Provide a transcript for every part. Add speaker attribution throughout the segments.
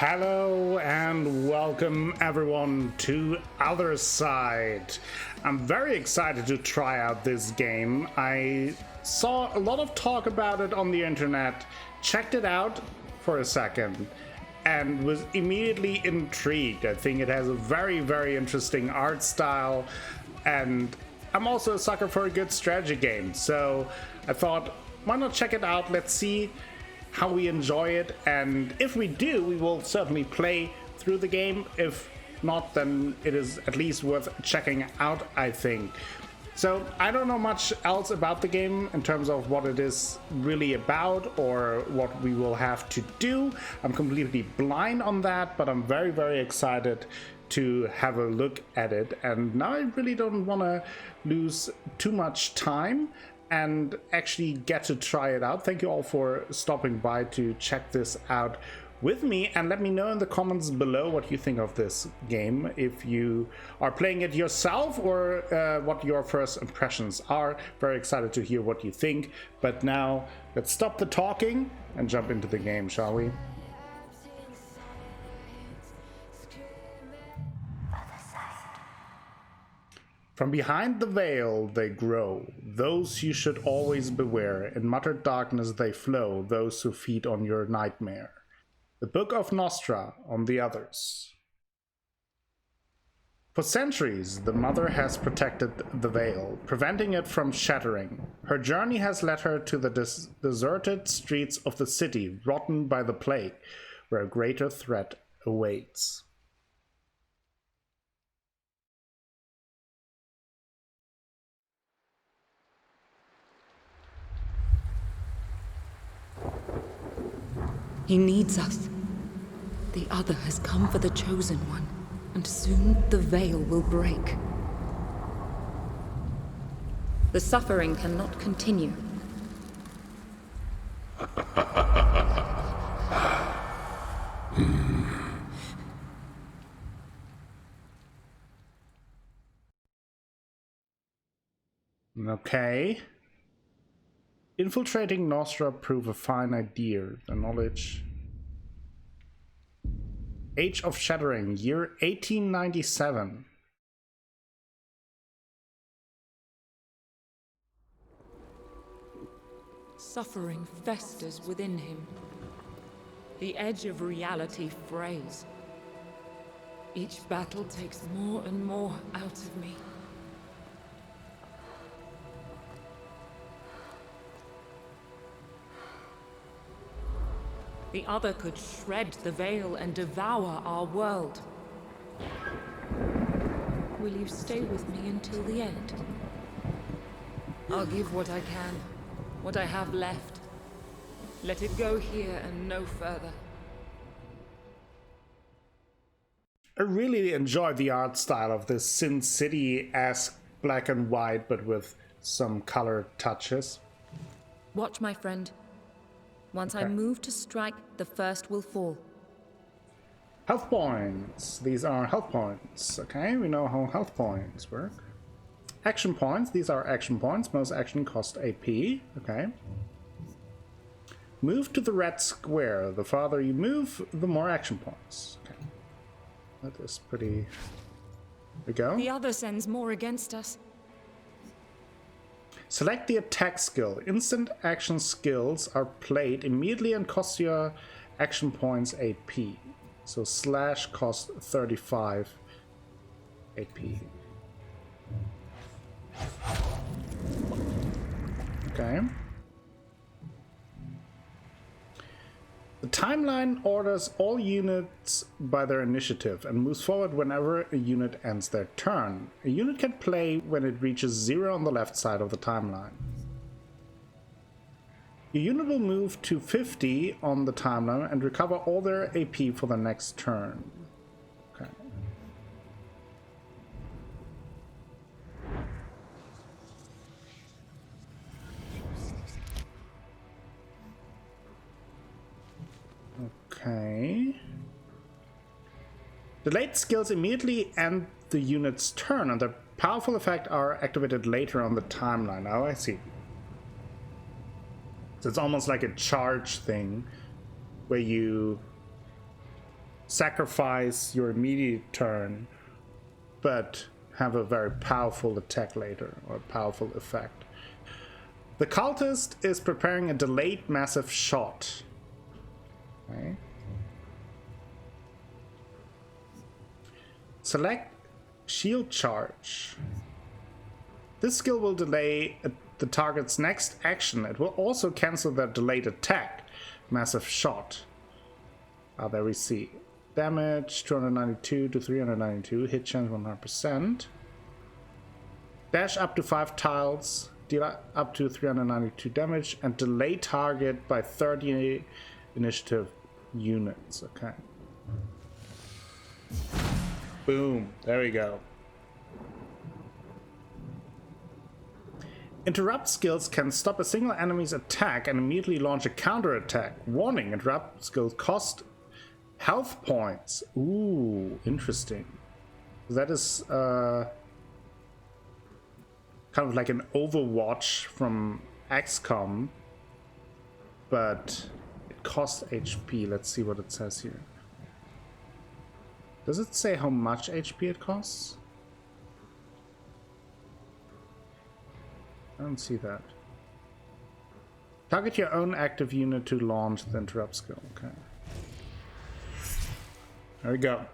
Speaker 1: Hello and welcome everyone to OTHERCIDE. I'm very excited to try out this game. I saw a lot of talk about it on the internet, checked it out for a second, and was immediately intrigued. I think it has a very interesting art style, and I'm also a sucker for a good strategy game. So I thought, why not check it out? Let's see how we enjoy it, and if we do, we will certainly play through the game. If not, then it is at least worth checking out, I think. So I don't know much else about the game in terms of what it is really about or what we will have to do. I'm completely blind on that, but I'm very excited to have a look at it. And now I really don't want to lose too much time and actually get to try it out. Thank you all for stopping by to check this out with me, and let me know in the comments below what you think of this game, if you are playing it yourself or what your first impressions are. Very excited to hear what you think, but now let's stop the talking and jump into the game, shall we? From behind the veil they grow, those you should always beware. In muttered darkness they flow, those who feed on your nightmare. The Book of Nostra on the Others. For centuries, the Mother has protected the veil, preventing it from shattering. Her journey has led her to the deserted streets of the city, rotten by the plague, where a greater threat awaits.
Speaker 2: He needs us. The Other has come for the Chosen One, and soon the veil will break. The suffering cannot continue.
Speaker 1: Okay. Infiltrating Nostra prove a fine idea. The knowledge. Age of Shattering, year 1897.
Speaker 2: Suffering festers within him. The edge of reality frays. Each battle takes more and more out of me. The Other could shred the veil and devour our world. Will you stay with me until the end? I'll give what I can, what I have left. Let it go here and no further.
Speaker 1: I really enjoy the art style of this Sin City-esque black and white, but with some color touches.
Speaker 2: Watch, my friend. Once
Speaker 1: Okay.
Speaker 2: I move to strike, the first will fall.
Speaker 1: Health points. These are health points. Okay, we know how health points work. Action points. These are action points. Most action cost AP. Okay. Move to the red square. The farther you move, the more action points. Okay. That is pretty... There we go.
Speaker 2: The Other sends more against us.
Speaker 1: Select the attack skill. Instant action skills are played immediately and cost your action points AP. So slash cost 35 AP. Okay. The timeline orders all units by their initiative and moves forward whenever a unit ends their turn. A unit can play when it reaches 0 on the left side of the timeline. Your unit will move to 50 on the timeline and recover all their AP for the next turn. Okay. Okay. Delayed skills immediately end the unit's turn, and their powerful effects are activated later on the timeline. Oh, I see. So it's almost like a charge thing where you sacrifice your immediate turn, but have a very powerful attack later, or a powerful effect. The cultist is preparing a delayed massive shot. Okay. Select shield charge. This skill will delay the target's next action. It will also cancel their delayed attack. Massive shot. There we see. Damage 292 to 392. Hit chance 100%. Dash up to 5 tiles. Deal up to 392 damage. And delay target by 30 initiative units. Okay. Boom. There we go. Interrupt skills can stop a single enemy's attack and immediately launch a counterattack. Warning, interrupt skills cost health points. Ooh, interesting. That is kind of like an Overwatch from XCOM, but it costs HP. Let's see what it says here. Does it say how much HP it costs? I don't see that. Target your own active unit to launch the interrupt skill. Okay. There we go.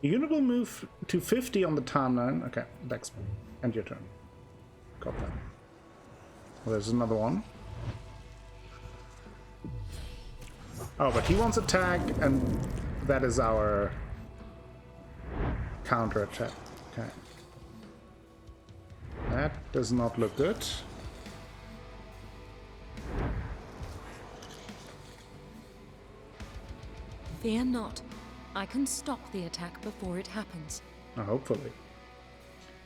Speaker 1: Your unit will move to 50 on the timeline. Okay, Dex, end your turn. Got that. Well, there's another one. Oh, but he wants attack, and that is our counter attack. Okay. That does not look good.
Speaker 3: Fear not. I can stop the attack before it happens.
Speaker 1: Hopefully.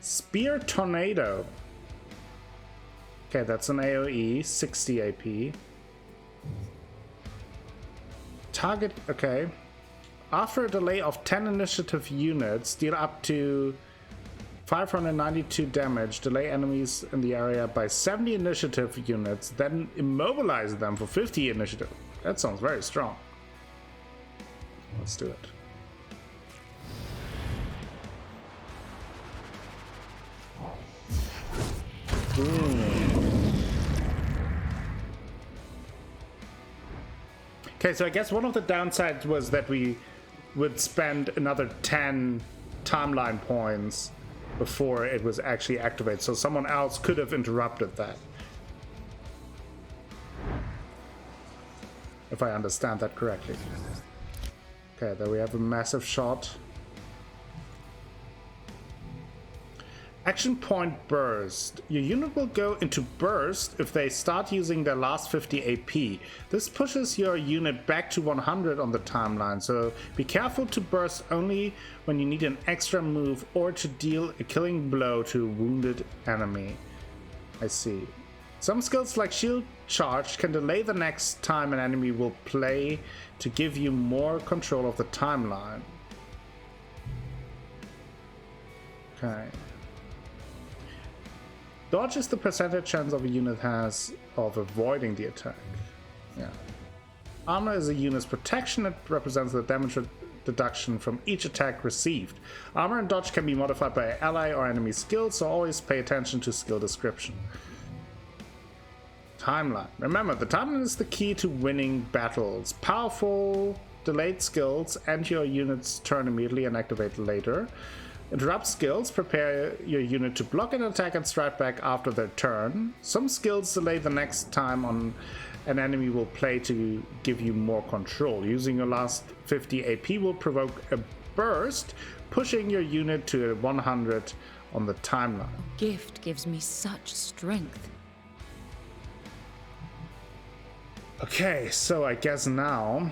Speaker 1: Spear Tornado. Okay, that's an AoE, 60 AP. Target, okay. After a delay of 10 initiative units, deal up to 592 damage, delay enemies in the area by 70 initiative units, then immobilize them for 50 initiative. That sounds very strong. Let's do it. Okay, so I guess one of the downsides was that we would spend another 10 timeline points before it was actually activated, so someone else could have interrupted that. If I understand that correctly. Okay, there we have a massive shot. Action point burst. Your unit will go into burst if they start using their last 50 AP. This pushes your unit back to 100 on the timeline, so be careful to burst only when you need an extra move or to deal a killing blow to a wounded enemy. I see. Some skills like shield charge can delay the next time an enemy will play to give you more control of the timeline. Okay. Dodge is the percentage chance of a unit has of avoiding the attack. Yeah. Armor is a unit's protection. It represents the damage deduction from each attack received. Armor and dodge can be modified by ally or enemy skills, so always pay attention to skill description. Timeline. Remember, the timeline is the key to winning battles. Powerful delayed skills end your unit's turn immediately and activate later. Interrupt skills prepare your unit to block an attack and strike back after their turn. Some skills delay the next time on an enemy will play to give you more control. Using your last 50 AP will provoke a burst, pushing your unit to 100 on the timeline.
Speaker 3: Gift gives me such strength.
Speaker 1: Okay, so I guess now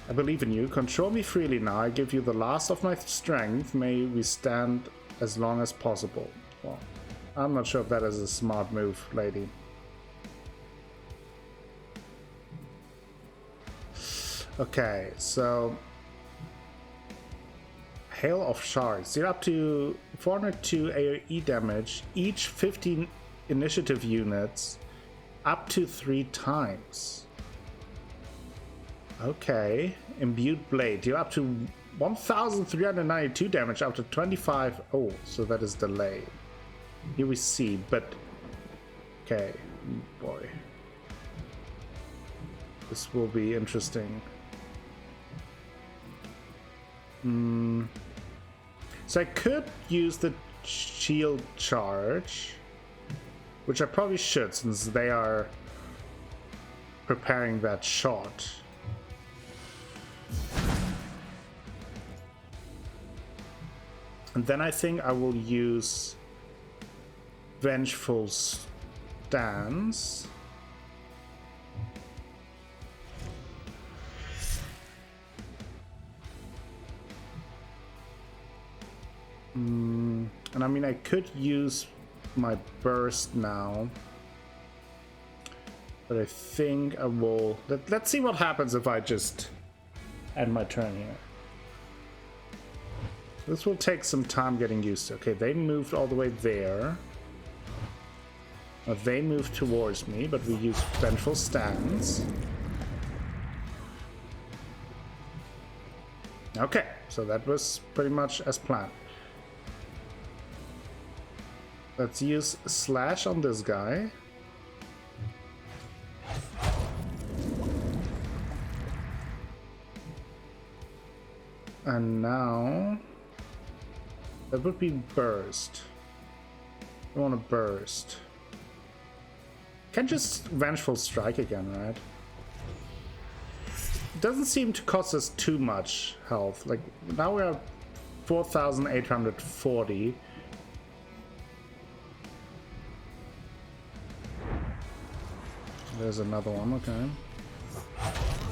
Speaker 1: I believe in you. Control me freely now. I give you the last of my strength. May we stand as long as possible. Well, I'm not sure if that is a smart move, lady. Okay, so Hail of Shards. You're up to 402 AoE damage. Each 15 initiative units up to 3 times. Okay. Imbued blade. Deal up to 1,392 damage after 25. Oh, so that is delay. Here we see, but okay, boy, this will be interesting. So I could use the shield charge, which I probably should since they are preparing that shot. And then I think I will use Vengeful Stance. And I mean, I could use my burst now, but I think I will. Let's see what happens if I just end my turn here. This will take some time getting used to. Okay, they moved all the way there. They moved towards me, but we use Vengeful Stance. Okay, so that was pretty much as planned. Let's use Slash on this guy. And now that would be Burst. I want to Burst. Can just Vengeful Strike again, right? It doesn't seem to cost us too much health. Like, now we're 4,840. There's another one, okay.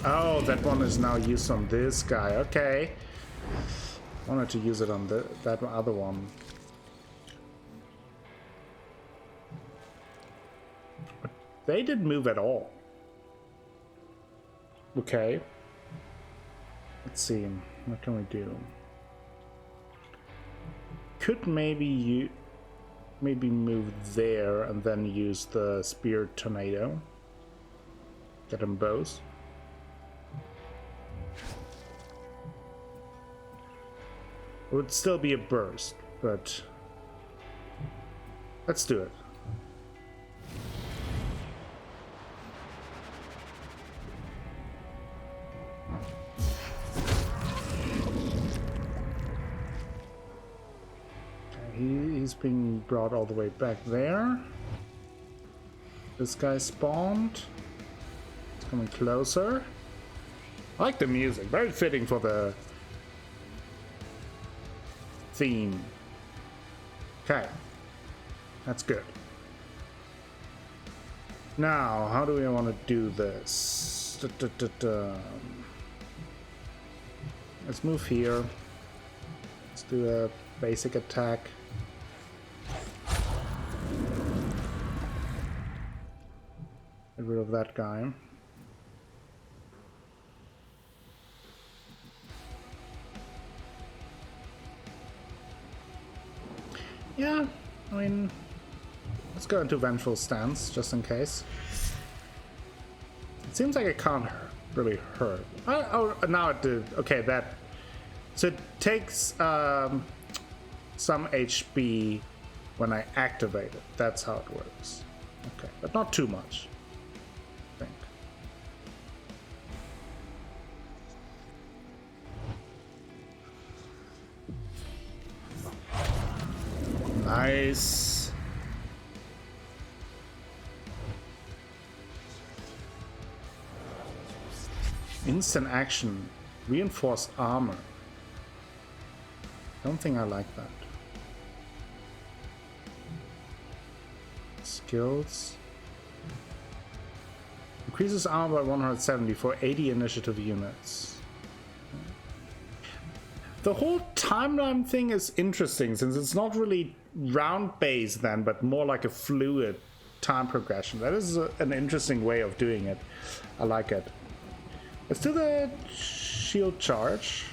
Speaker 1: Oh, that one is now used on this guy, okay. I wanted to use it on that other one. But they didn't move at all. Okay. Let's see. What can we do? Could maybe move there and then use the Spear Tornado. Get them both. It would still be a burst, but let's do it. He's being brought all the way back there. This guy spawned. It's coming closer. I like the music, very fitting for the theme. Okay, that's good. Now, how do we want to do this? Let's move here. Let's do a basic attack. Get rid of that guy. Yeah, I mean, let's go into Vengeful Stance, just in case. It seems like it can't really hurt. Oh, now it did. Okay, that... So it takes some HP when I activate it. That's how it works. Okay, but not too much, I think. Nice. Instant action. Reinforced armor. Don't think I like that. Skills. Increases armor by 170 for 80 initiative units. The whole timeline thing is interesting since it's not really round based then, but more like a fluid time progression. That is an interesting way of doing it. I like it. Let's do the shield charge.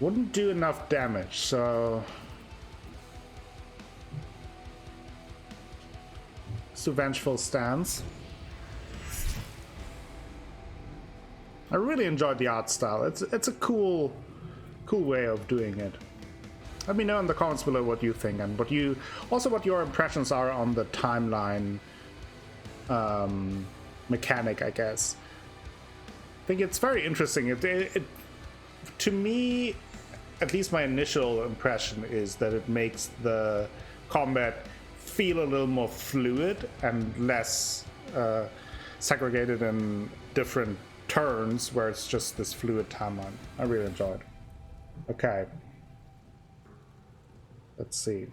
Speaker 1: Wouldn't do enough damage, so it's a vengeful stance. I really enjoyed the art style. It's a cool way of doing it. Let me know in the comments below what you think and what your impressions are on the timeline mechanic, I guess. I think it's very interesting. It to me, at least my initial impression is that it makes the combat feel a little more fluid and less segregated in different turns where it's just this fluid timeline. I really enjoyed. Okay. Let's see.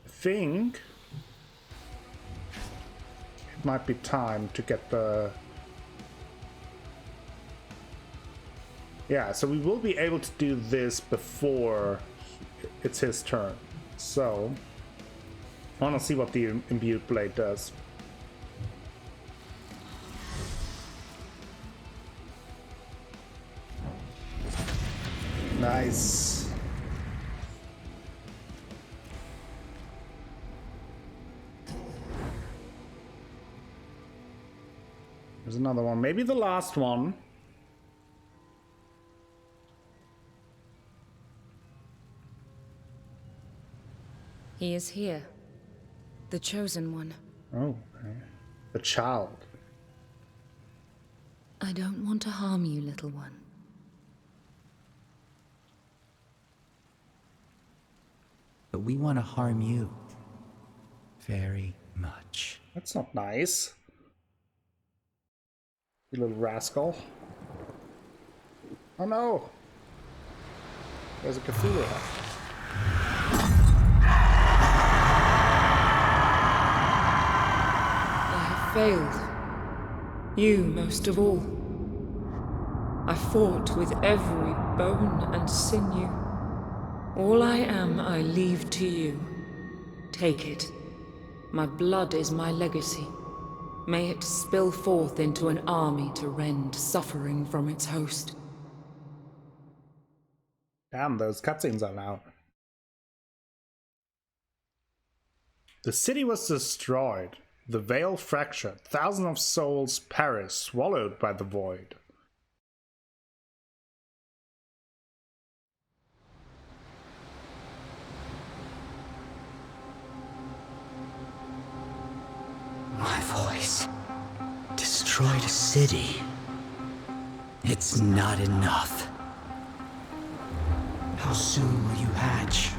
Speaker 1: I think it might be time to get the... Yeah, so we will be able to do this before it's his turn. So, I want to see what the imbued blade does. Nice. There's another one, maybe the last one.
Speaker 3: He is here. The chosen one.
Speaker 1: Oh, okay. The child.
Speaker 3: I don't want to harm you, little one.
Speaker 4: But we want to harm you. Very much.
Speaker 1: That's not nice. You little rascal. Oh no! There's a Cthulhu.
Speaker 2: I have failed. You most of all. I fought with every bone and sinew. All I am, I leave to you. Take it. My blood is my legacy. May it spill forth into an army to rend suffering from its host.
Speaker 1: Damn, those cutscenes are loud. The city was destroyed. The veil fractured. Thousands of souls perished, swallowed by the void.
Speaker 4: My voice destroyed a city. It's not enough. How soon will you hatch?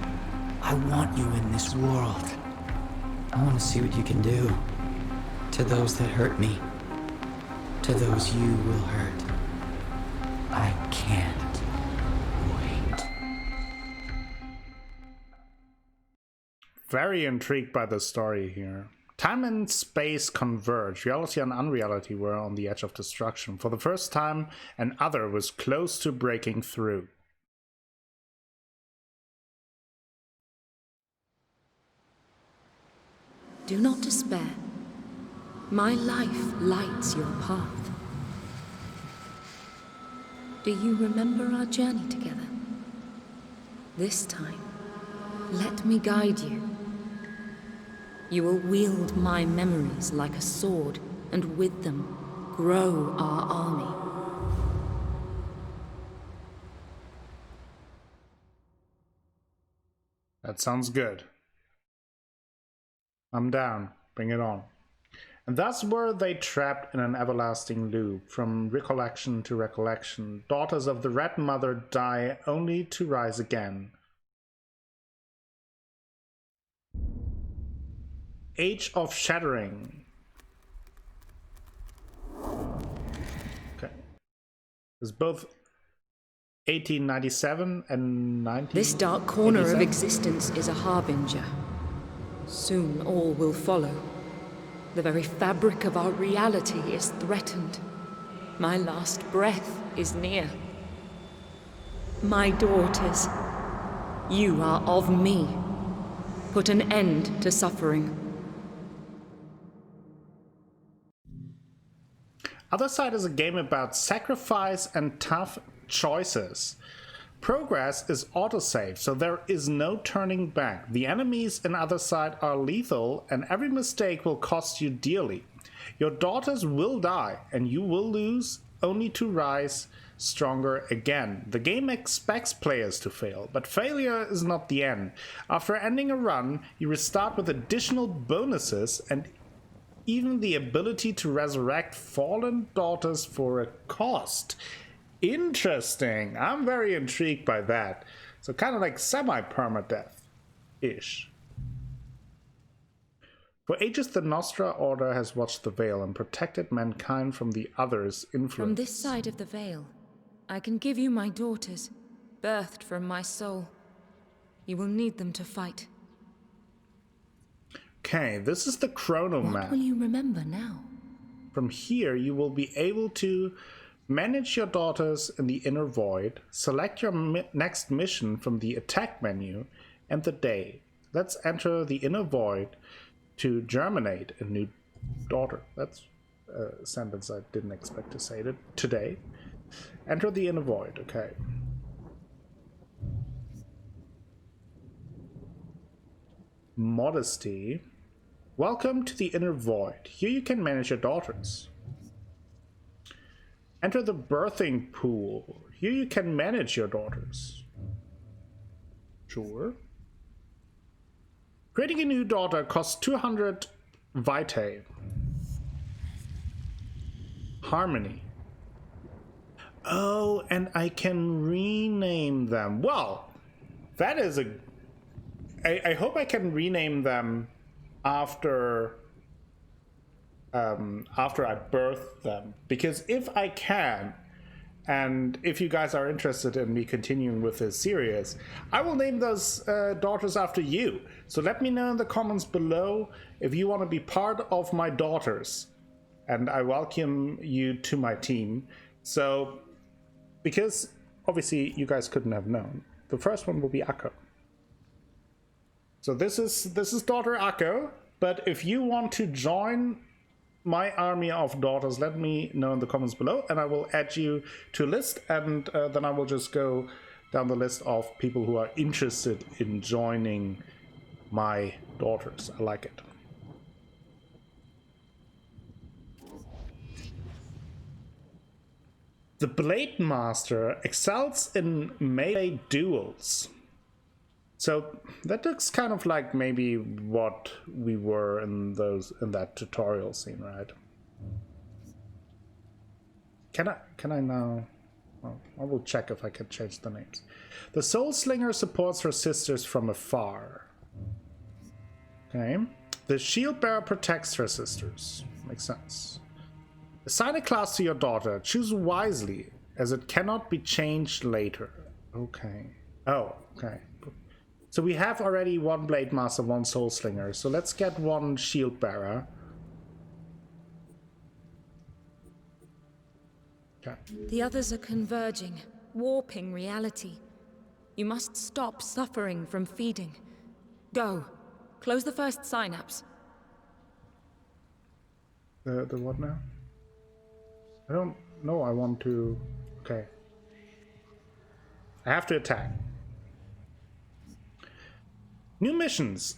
Speaker 4: I want you in this world. I want to see what you can do. To those that hurt me. To those you will hurt. I can't wait.
Speaker 1: Very intrigued by the story here. Time and space converged. Reality and unreality were on the edge of destruction. For the first time, an other was close to breaking through.
Speaker 3: Do not despair. My life lights your path. Do you remember our journey together? This time, let me guide you. You will wield my memories like a sword, and with them, grow our army.
Speaker 1: That sounds good. I'm down. Bring it on. And thus were they trapped in an everlasting loop, from recollection to recollection. Daughters of the Red Mother die only to rise again. Age of Shattering. Okay. It's both 1897 and 1987.
Speaker 2: This dark corner of existence is a harbinger. Soon all will follow. The very fabric of our reality is threatened. My last breath is near. My daughters, you are of me. Put an end to suffering.
Speaker 1: Other Side is a game about sacrifice and tough choices. Progress is autosave, so there is no turning back. The enemies in OTHERCIDE are lethal, and every mistake will cost you dearly. Your daughters will die, and you will lose, only to rise stronger again. The game expects players to fail, but failure is not the end. After ending a run, you restart with additional bonuses and even the ability to resurrect fallen daughters for a cost. Interesting. I'm very intrigued by that. So kind of like semi-permadeath-ish. For ages, the Nostra Order has watched the Veil and protected mankind from the Others' influence.
Speaker 3: From this side of the Veil, I can give you my daughters, birthed from my soul. You will need them to fight.
Speaker 1: Okay, this is the chrono map.
Speaker 3: What will you remember now?
Speaker 1: From here, you will be able to manage your daughters in the inner void, select your next mission from the attack menu, and the day. Let's enter the inner void to germinate a new daughter. That's a sentence I didn't expect to say today. Enter the inner void, okay. Modesty. Welcome to the inner void. Here you can manage your daughters. Enter the birthing pool. Here you can manage your daughters. Sure. Creating a new daughter costs 200 vitae. Harmony. Oh, and I can rename them. Well, that is a... I hope I can rename them after I birth them, because if I can, and if you guys are interested in me continuing with this series, I will name those daughters after you. So let me know in the comments below if you want to be part of my daughters, and I welcome you to my team. So, because obviously you guys couldn't have known, the first one will be Akko. So this is daughter Akko, but if you want to join my army of daughters, let me know in the comments below, and I will add you to a list, and then I will just go down the list of people who are interested in joining my daughters. I like it. The Blade Master excels in melee duels. So that looks kind of like maybe what we were in that tutorial scene, right? Can I now? Well, I will check if I can change the names. The Soul Slinger supports her sisters from afar. Okay. The Shield Bearer protects her sisters. Makes sense. Assign a class to your daughter. Choose wisely, as it cannot be changed later. Okay. Oh, okay. So we have already one Blade Master, one Soul Slinger. So let's get one Shield Bearer. Okay.
Speaker 3: The others are converging, warping reality. You must stop suffering from feeding. Go. Close the first synapse.
Speaker 1: The what now? I don't know. I want to... Okay. I have to attack. New missions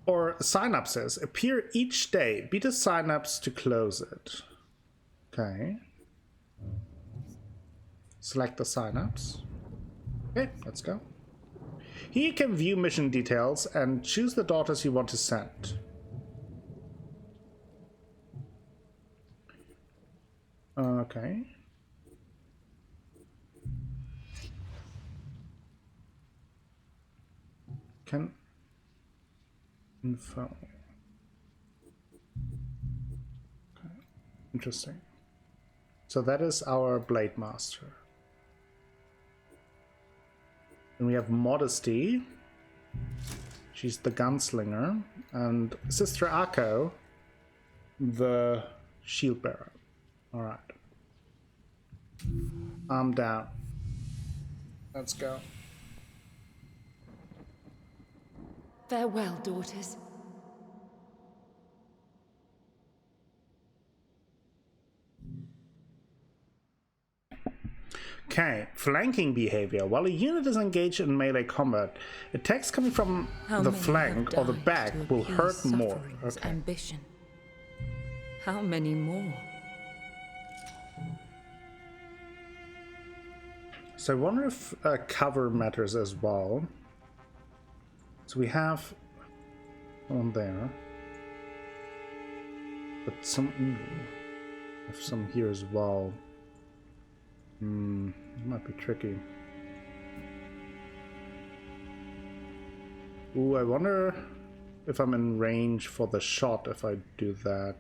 Speaker 1: or synapses appear each day. Beat a synapse to close it. Okay. Select the synapse. Okay, let's go. Here you can view mission details and choose the daughters you want to send. Okay. Can... Info. Okay. Interesting. So that is our Blade Master. And we have Modesty. She's the Gunslinger. And Sister Akko, the Shield Bearer. Alright. I'm down. Let's go.
Speaker 3: Farewell, daughters.
Speaker 1: Okay, flanking behavior. While a unit is engaged in melee combat, attacks coming from
Speaker 3: How
Speaker 1: the
Speaker 3: many
Speaker 1: flank
Speaker 3: have
Speaker 1: or the
Speaker 3: died
Speaker 1: back
Speaker 3: to
Speaker 1: will
Speaker 3: appease
Speaker 1: hurt more.
Speaker 3: suffering's
Speaker 1: Okay.
Speaker 3: ambition? How many more?
Speaker 1: So I wonder if cover matters as well. So we have one there, but some have some here as well. It might be tricky. Ooh, I wonder if I'm in range for the shot if I do that.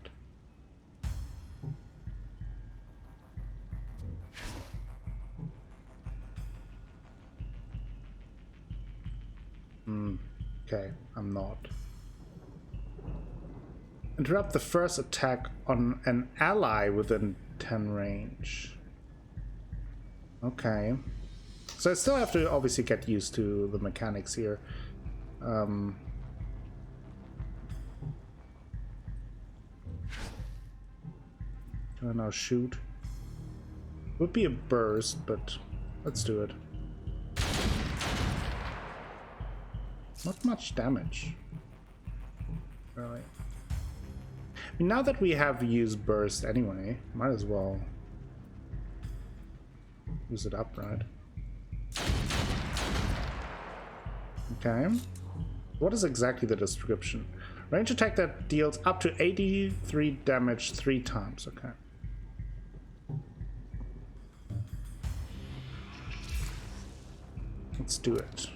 Speaker 1: Okay, I'm not. Interrupt the first attack on an ally within 10 range. Okay. So I still have to obviously get used to the mechanics here. Do I now shoot? Would be a burst, but let's do it. Not much damage. Really. I mean, now that we have used burst anyway, might as well use it up, right? Okay. What is exactly the description? Range attack that deals up to 83 damage 3 times. Okay. Let's do it.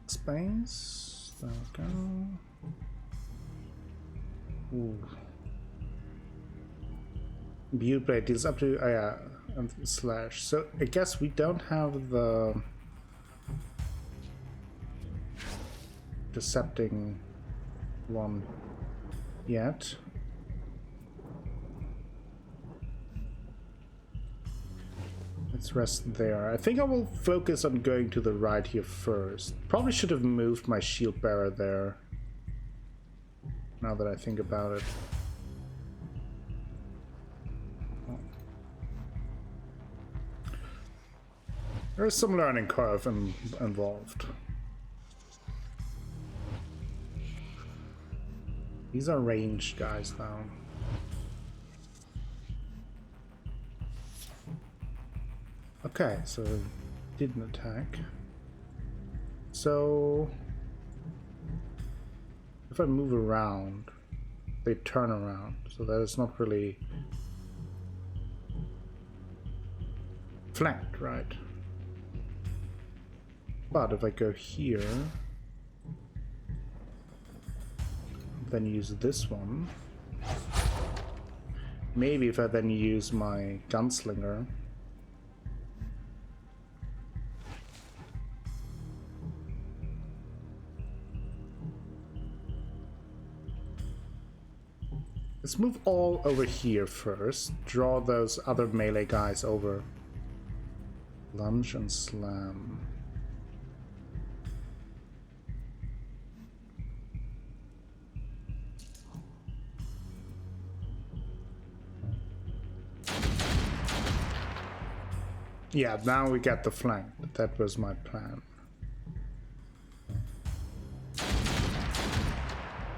Speaker 1: Space. There we go. Ooh. Build blade deals up to and slash. So I guess we don't have the decepting one yet. Let's rest there. I think I will focus on going to the right here first. Probably should have moved my shield bearer there, now that I think about it. There's some learning curve involved. These are ranged guys now. Okay, so didn't attack. So if I move around, they turn around. So that is not really flanked, right? But if I go here, then use this one. Maybe if I then use my gunslinger. Let's move all over here first. Draw those other melee guys over. Lunge and slam. Yeah, now we get the flank. That was my plan.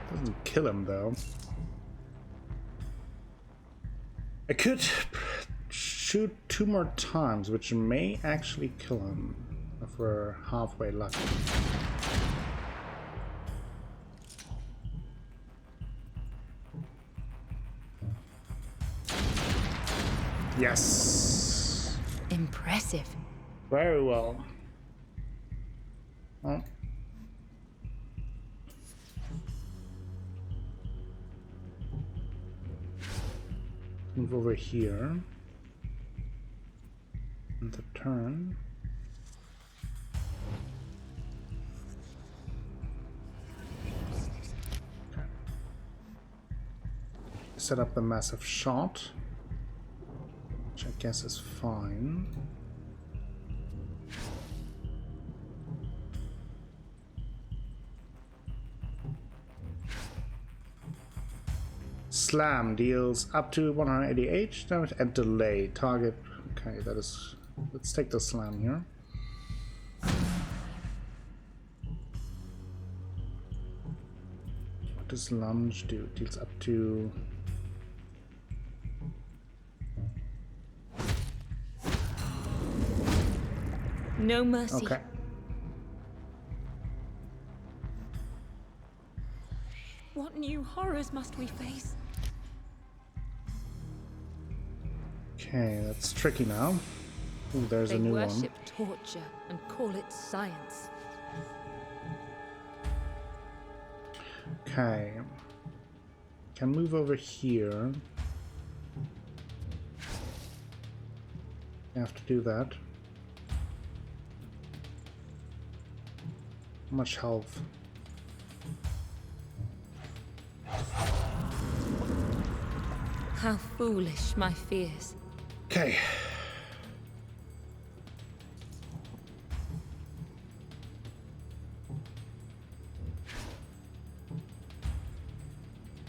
Speaker 1: Doesn't kill him though. I could shoot 2 more times, which may actually kill him if we're halfway lucky. Yes.
Speaker 3: Impressive.
Speaker 1: Very well. Oh. Move over here. And the turn. Okay. Set up the massive shot, which I guess is fine. Slam deals up to 180 damage and delay. Target. Okay, that is. Let's take the Slam here. What does Lunge do? Deals up to.
Speaker 3: No mercy.
Speaker 1: Okay.
Speaker 3: What new horrors must we face?
Speaker 1: Okay, that's tricky now. Ooh, there's a new one.
Speaker 3: They worship torture and call it science.
Speaker 1: Okay. Can move over here. You have to do that. How much health?
Speaker 3: How foolish my fears.
Speaker 1: Okay.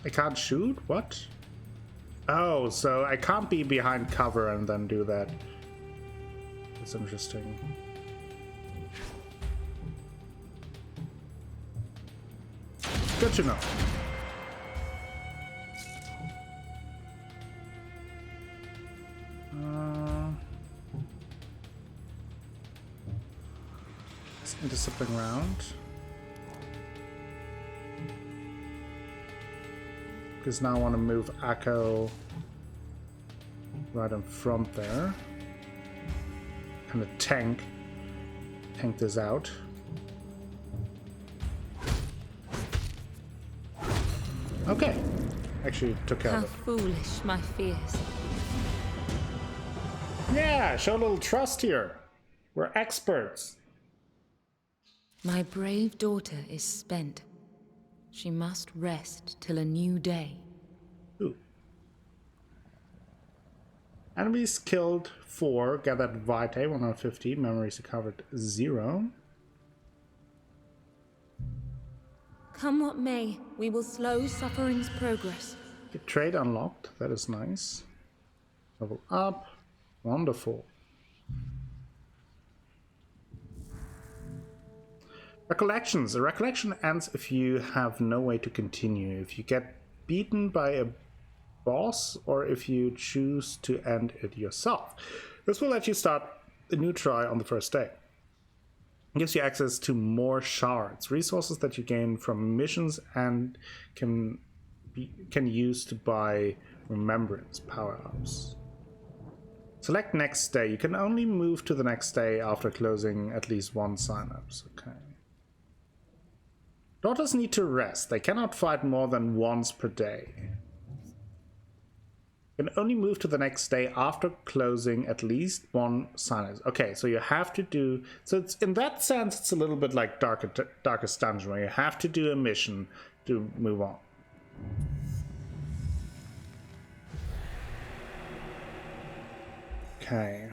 Speaker 1: I can't shoot? What? Oh, so I can't be behind cover and then do that. That's interesting. Good to know. Let's discipline round. Because now I want to move Akko right in front there. Kind of tank this out. Okay. Actually took care
Speaker 3: How
Speaker 1: of it.
Speaker 3: foolish my fears.
Speaker 1: Yeah, show a little trust here. We're experts.
Speaker 3: My brave daughter is spent. She must rest till a new day.
Speaker 1: Ooh. Enemies killed 4, gathered Vitae 150, memories recovered 0.
Speaker 3: Come what may, we will slow suffering's progress.
Speaker 1: Get trade unlocked, that is nice. Level up, wonderful. Recollections. A recollection ends if you have no way to continue. If you get beaten by a boss or if you choose to end it yourself. This will let you start a new try on the first day. It gives you access to more shards, resources that you gain from missions and can use to buy remembrance power-ups. Select next day. You can only move to the next day after closing at least one synapse. Okay. Daughters need to rest. They cannot fight more than once per day. You can only move to the next day after closing at least one synapse. Okay, so you have to do... So it's, in that sense, it's a little bit like Darkest Dungeon, where you have to do a mission to move on. Okay.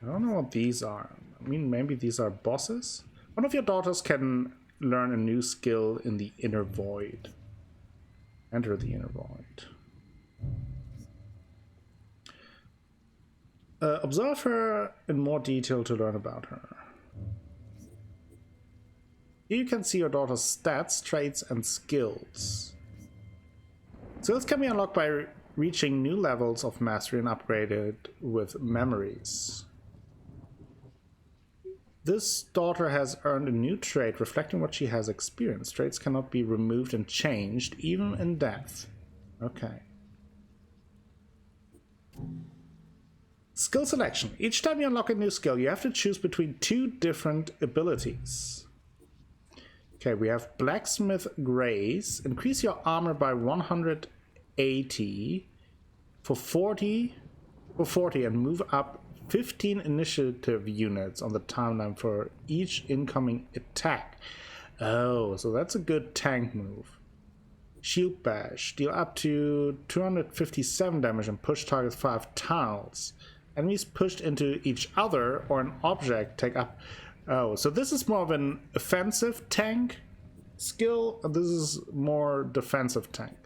Speaker 1: I don't know what these are. I mean, maybe these are bosses? One of your daughters can learn a new skill in the Inner Void. Enter the Inner Void. Observe her in more detail to learn about her. Here you can see your daughter's stats, traits, and skills. Skills can be unlocked by reaching new levels of mastery and upgraded with memories. This daughter has earned a new trait reflecting what she has experienced. Traits cannot be removed and changed, even in death. Okay. Skill selection. Each time you unlock a new skill, you have to choose between 2 different abilities. Okay, we have Blacksmith Grace. Increase your armor by 180 for 40 and move up 15 initiative units on the timeline for each incoming attack. Oh, so that's a good tank move. Shield Bash. Deal up to 257 damage and push targets 5 tiles. Enemies pushed into each other or an object take up... Oh, so this is more of an offensive tank skill. This is more defensive tank.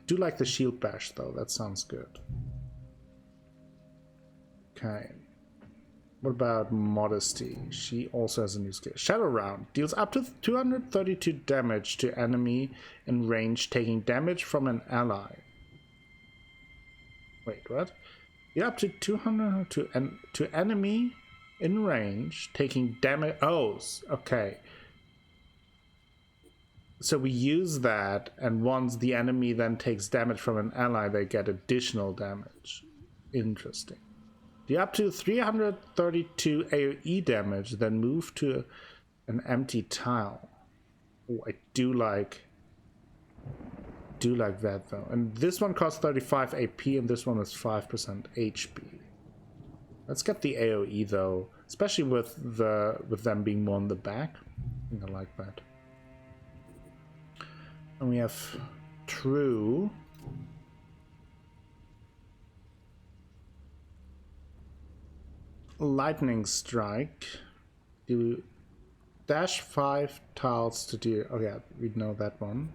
Speaker 1: do like the shield bash though. That sounds good. Okay. What about modesty? She also has a new skill. Shadow Round deals up to 232 damage to enemy in range, taking damage from an ally. Wait, what? You're up to 200 to enemy in range, taking damage. Oh, okay. So we use that, and once the enemy then takes damage from an ally, they get additional damage. Interesting. You're up to 332 AoE damage, then move to an empty tile. Oh, I do like that though. And this one costs 35 AP, and this one is 5% HP. Let's get the AoE though, especially with them being more on the back. I think I like that. And we have True. Lightning Strike. Do dash 5 tiles to do. Oh yeah, we know that one.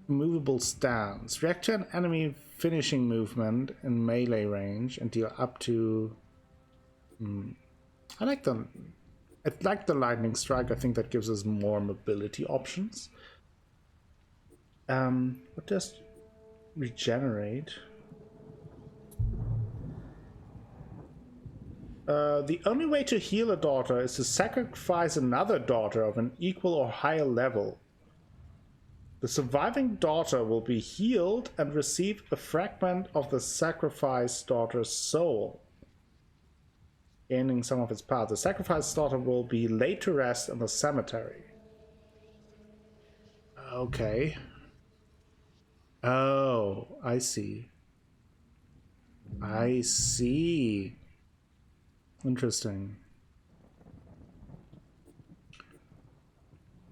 Speaker 1: Movable stance. React to an enemy finishing movement in melee range and deal up to. I like the Lightning Strike. I think that gives us more mobility options. What does regenerate? The only way to heal a daughter is to sacrifice another daughter of an equal or higher level. The surviving daughter will be healed and receive a fragment of the sacrificed daughter's soul, gaining some of its power. The sacrificed daughter will be laid to rest in the cemetery. Okay. Oh, I see. I see. Interesting.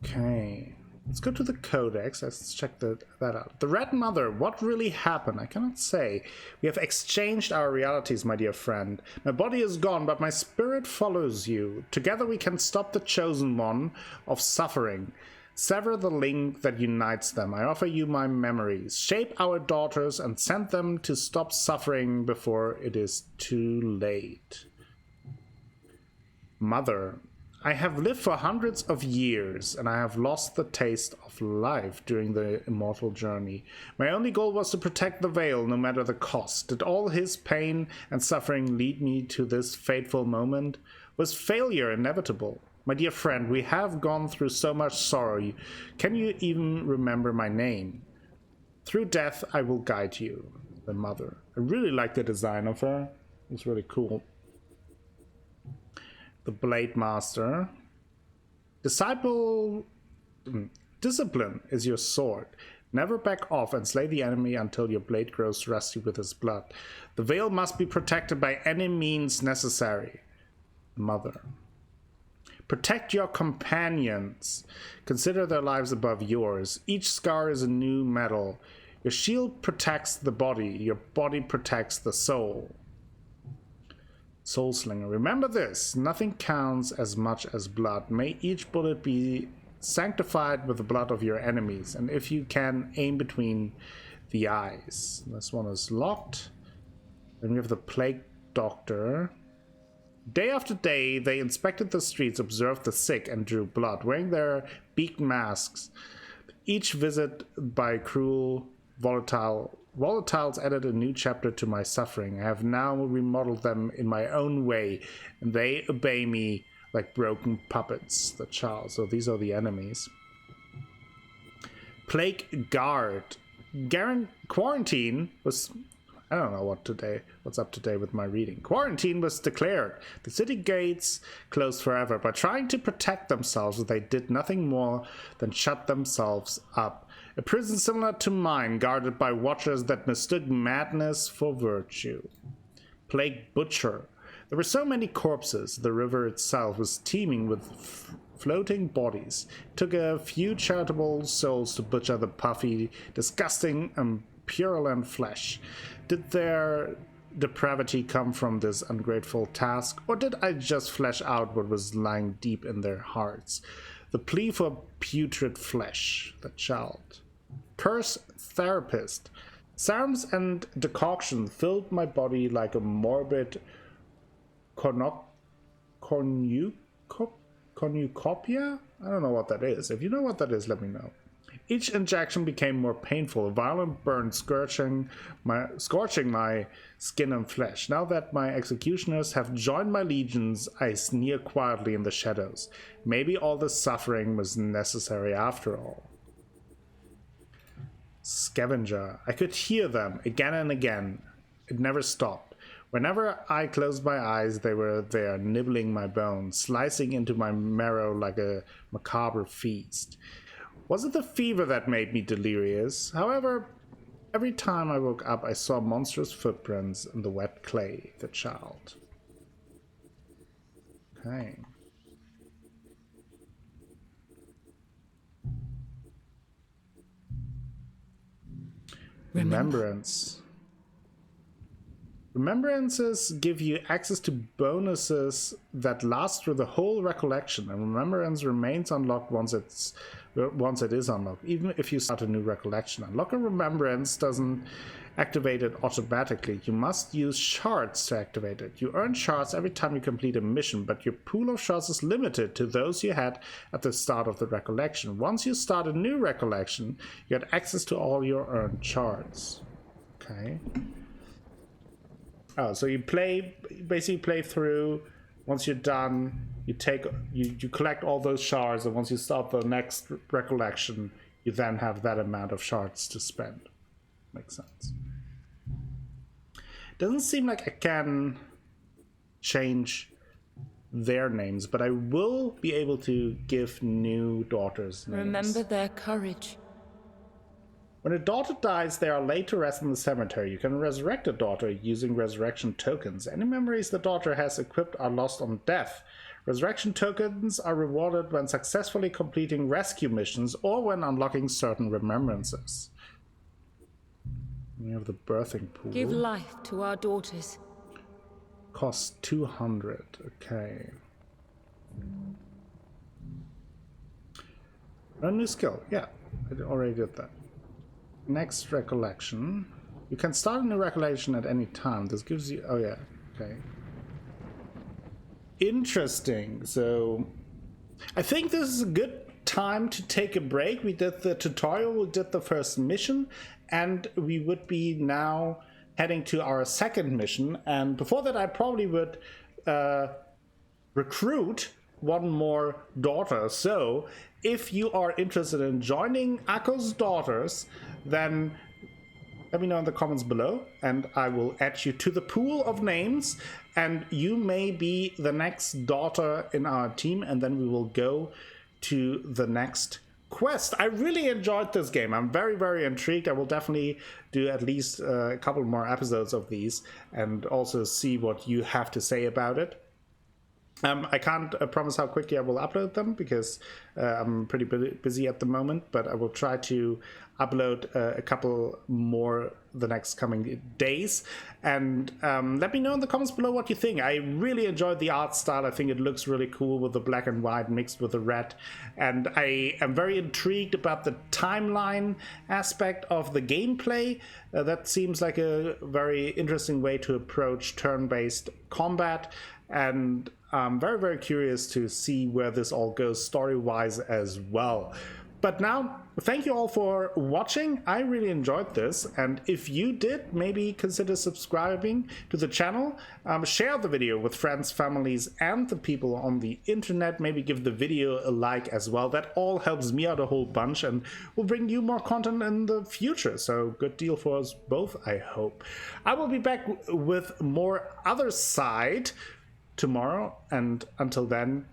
Speaker 1: Okay. Let's go to the codex. Let's check that out. The Red Mother, what really happened? I cannot say. We have exchanged our realities, my dear friend. My body is gone, but my spirit follows you. Together we can stop the Chosen One of suffering. Sever the link that unites them. I offer you my memories. Shape our daughters and send them to stop suffering before it is too late. Mother, I have lived for hundreds of years, and I have lost the taste of life during the immortal journey. My only goal was to protect the Veil, no matter the cost. Did all his pain and suffering lead me to this fateful moment? Was failure inevitable? My dear friend, we have gone through so much sorrow. Can you even remember my name? Through death, I will guide you. The Mother. I really like the design of her. It's really cool. The Blade Master. Disciple. Discipline is your sword. Never back off and slay the enemy until your blade grows rusty with his blood. The Veil must be protected by any means necessary. Mother. Protect your companions. Consider their lives above yours. Each scar is a new medal. Your shield protects the body. Your body protects the soul. Soulslinger. Remember this. Nothing counts as much as blood. May each bullet be sanctified with the blood of your enemies. And if you can, aim between the eyes. This one is locked. Then we have the Plague Doctor. Day after day, they inspected the streets, observed the sick, and drew blood, wearing their beaked masks. Each visit by cruel volatiles added a new chapter to my suffering. I have now remodeled them in my own way, and they obey me like broken puppets. The child. So these are the enemies. Plague Guard. Quarantine was... I don't know what's up today with my reading. Quarantine was declared. The city gates closed forever. By trying to protect themselves, they did nothing more than shut themselves up. A prison similar to mine, guarded by watchers that mistook madness for virtue. Plague Butcher. There were so many corpses. The river itself was teeming with floating bodies. It took a few charitable souls to butcher the puffy, disgusting, and purulent flesh. Did their depravity come from this ungrateful task, or did I just flesh out what was lying deep in their hearts? The plea for putrid flesh, the child. curse therapist. Serums and decoction filled my body like a morbid cornucopia? I don't know what that is. If you know what that is, let me know. Each injection became more painful, a violent burn scorching my skin and flesh. Now that my executioners have joined my legions, I sneer quietly in the shadows. Maybe all this suffering was necessary after all. Scavenger. I could hear them again and again. It never stopped. Whenever I closed my eyes, they were there, nibbling my bones, slicing into my marrow like a macabre feast. Was it the fever that made me delirious? However, every time I woke up, I saw monstrous footprints in the wet clay, the child. Okay. Remembrance. Remembrances give you access to bonuses that last through the whole recollection, and remembrance remains unlocked once it is unlocked, even if you start a new recollection. Unlock a remembrance doesn't activate it automatically. You must use shards to activate it. You earn shards every time you complete a mission, but your pool of shards is limited to those you had at the start of the recollection. Once you start a new recollection, you get access to all your earned shards. Okay. Oh, so you basically play through. Once you're done, you collect all those shards, and once you start the next recollection, you then have that amount of shards to spend. Makes sense. Doesn't seem like I can change their names, but I will be able to give new daughters names.
Speaker 2: Remember their courage.
Speaker 1: When a daughter dies, they are laid to rest in the cemetery. You can resurrect a daughter using resurrection tokens. Any memories the daughter has equipped are lost on death. Resurrection tokens are rewarded when successfully completing rescue missions or when unlocking certain remembrances. We have the birthing pool.
Speaker 2: Give life to our daughters.
Speaker 1: Costs 200. Okay. A new skill. Yeah, I already did that. Next recollection. You can start a new recollection at any time. This gives you... Oh, yeah. Okay. Interesting. So, I think this is a good time to take a break. We did the tutorial, we did the first mission, and we would be now heading to our second mission. And before that, I probably would recruit one more daughter. So, if you are interested in joining Akko's daughters, then let me know in the comments below, and I will add you to the pool of names, and you may be the next daughter in our team, and then we will go to the next quest. I really enjoyed this game. I'm very, very intrigued. I will definitely do at least a couple more episodes of these and also see what you have to say about it. I can't promise how quickly I will upload them because I'm pretty busy at the moment, but I will try to upload a couple more the next coming days. And let me know in the comments below what you think. I really enjoyed the art style. I think it looks really cool with the black and white mixed with the red. And I am very intrigued about the timeline aspect of the gameplay. That seems like a very interesting way to approach turn-based combat. And I'm very, very curious to see where this all goes story-wise as well. But now, thank you all for watching. I really enjoyed this, and if you did, maybe consider subscribing to the channel. Share the video with friends, families, and the people on the internet. Maybe give the video a like as well. That all helps me out a whole bunch and will bring you more content in the future. So good deal for us both, I hope. I will be back with more OTHERCIDE tomorrow, and until then,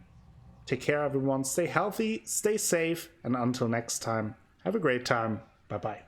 Speaker 1: take care everyone, stay healthy, stay safe, and until next time, have a great time. Bye bye.